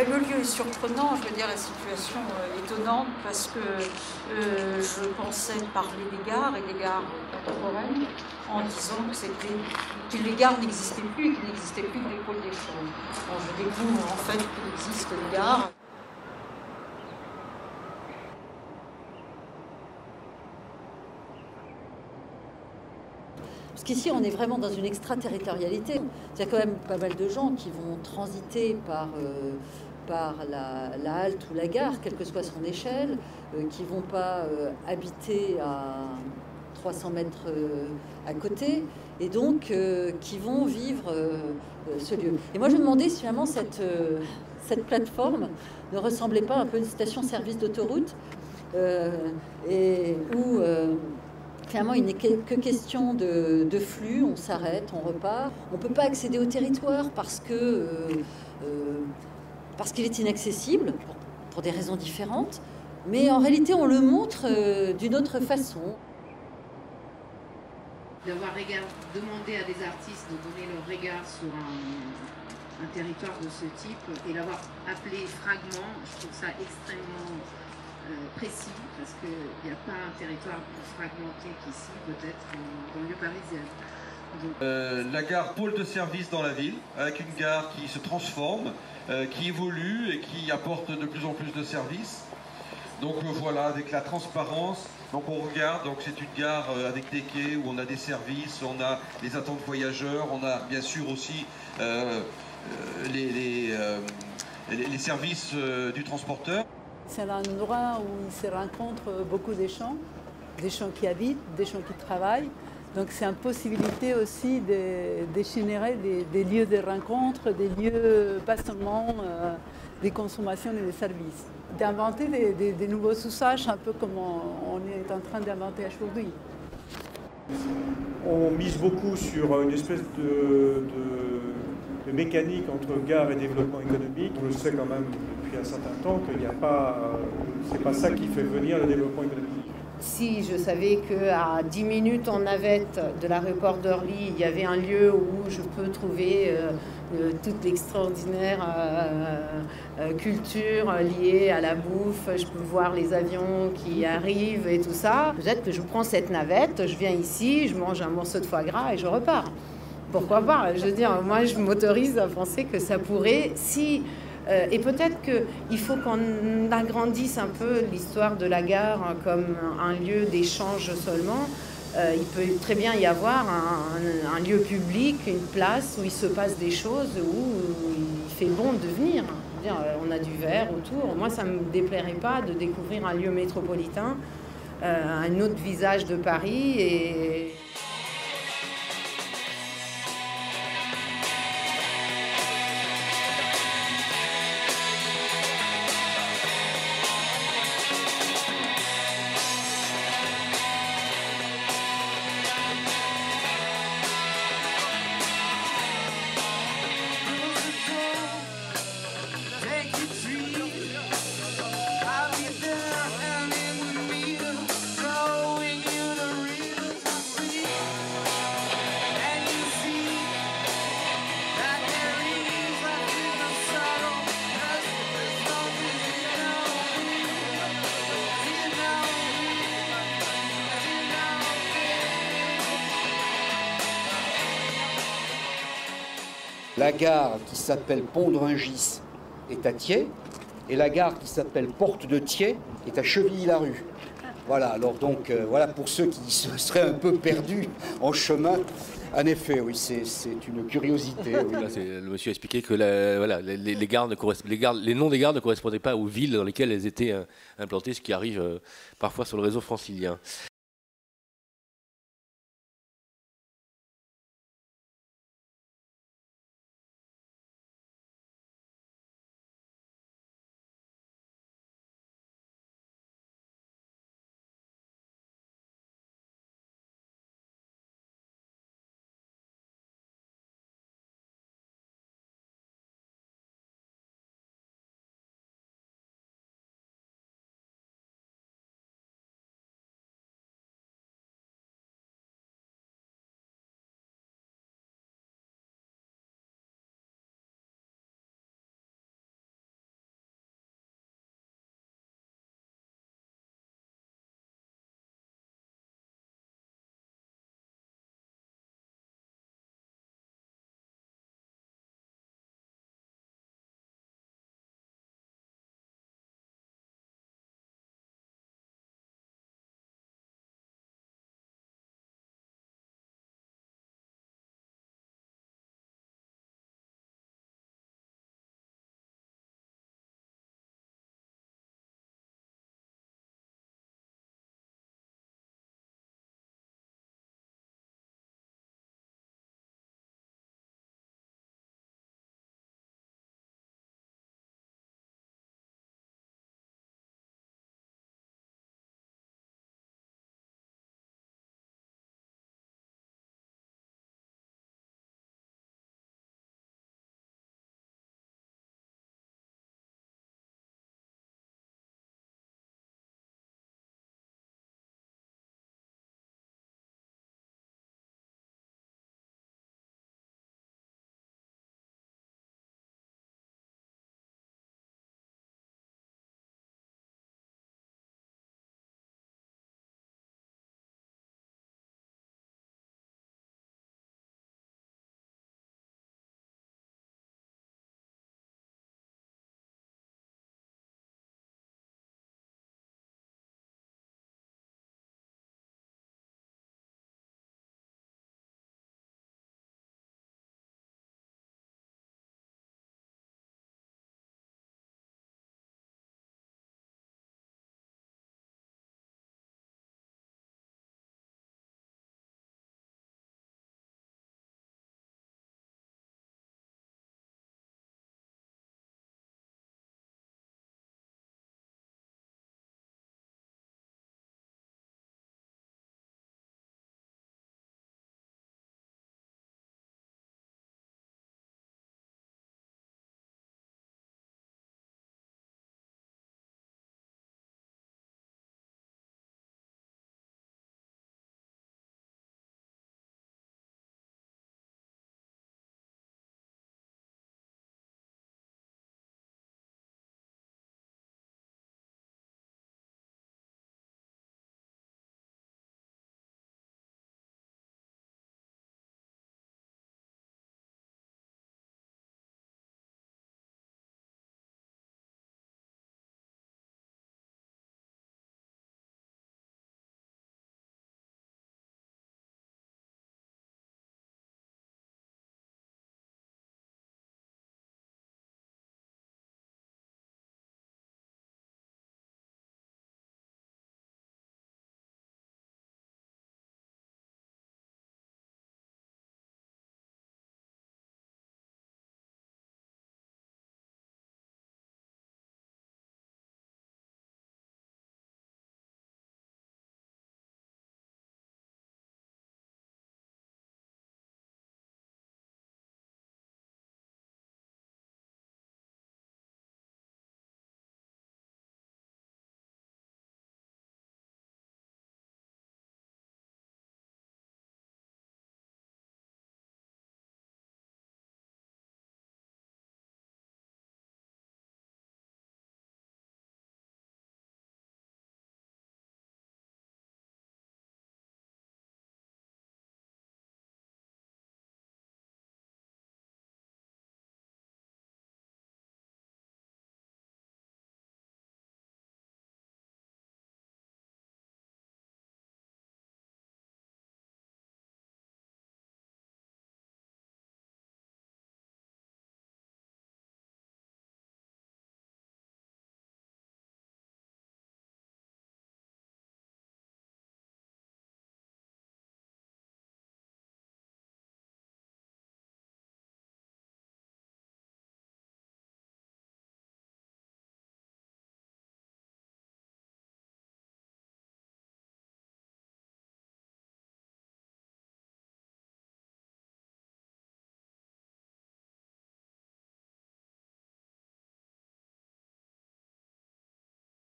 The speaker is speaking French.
Le lieu est surprenant, je veux dire la situation étonnante parce que je pensais parler des gares et des gares contemporaines en disant que les gares n'existaient plus et qu'il n'existait plus que l'école des choses. Bon, je découvre en fait qu'il existe des gares. Parce qu'ici, on est vraiment dans une extraterritorialité. Il y a quand même pas mal de gens qui vont transiter par la halte ou la gare, quelle que soit son échelle, qui ne vont pas habiter à 300 mètres à côté, et donc qui vont vivre ce lieu. Et moi, je me demandais si vraiment cette plateforme ne ressemblait pas un peu à une station-service d'autoroute, où finalement, il n'est que question de flux, on s'arrête, on repart. On ne peut pas accéder au territoire parce qu'il est inaccessible, pour des raisons différentes. Mais en réalité, on le montre d'une autre façon. D'avoir demandé à des artistes de donner leur regard sur un territoire de ce type et l'avoir appelé fragment, je trouve ça extrêmement précis, parce qu'il n'y a pas un territoire plus fragmenté qu'ici, peut-être en banlieue parisienne. La gare pôle de service dans la ville, avec une gare qui se transforme, qui évolue et qui apporte de plus en plus de services. Donc voilà, avec la transparence, donc on regarde, donc c'est une gare avec des quais où on a des services, on a les attentes voyageurs, on a bien sûr aussi les services du transporteur. C'est un endroit où il se rencontrent beaucoup de gens qui habitent, des gens qui travaillent. Donc c'est une possibilité aussi de générer des lieux de rencontre, des lieux pas seulement des consommations et des services. D'inventer des nouveaux usages, un peu comme on est en train d'inventer aujourd'hui. On mise beaucoup sur une espèce de mécanique entre gare et développement économique. On le sait quand même depuis un certain temps qu'il n'y a pas, c'est pas ça qui fait venir le développement économique. Si je savais qu'à 10 minutes en navette de l'aéroport d'Orly, il y avait un lieu où je peux trouver toute l'extraordinaire culture liée à la bouffe, je peux voir les avions qui arrivent et tout ça, peut-être que je prends cette navette, je viens ici, je mange un morceau de foie gras et je repars. Pourquoi pas? Je veux dire, moi je m'autorise à penser que ça pourrait, si... et peut-être qu'il faut qu'on agrandisse un peu l'histoire de la gare comme un lieu d'échange seulement. Il peut très bien y avoir un lieu public, une place où il se passe des choses, où il fait bon de venir. On a du verre autour. Moi, ça ne me déplairait pas de découvrir un lieu métropolitain, un autre visage de Paris. Et... La gare qui s'appelle Pont de Rungis est à Thiers et la gare qui s'appelle Porte de Thiers est à Chevilly-la-Rue. Voilà, alors donc, voilà pour ceux qui se seraient un peu perdus en chemin. En effet, oui, c'est une curiosité. Oui. Là, le monsieur a expliqué que les noms des gares ne correspondaient pas aux villes dans lesquelles elles étaient implantées, ce qui arrive parfois sur le réseau francilien.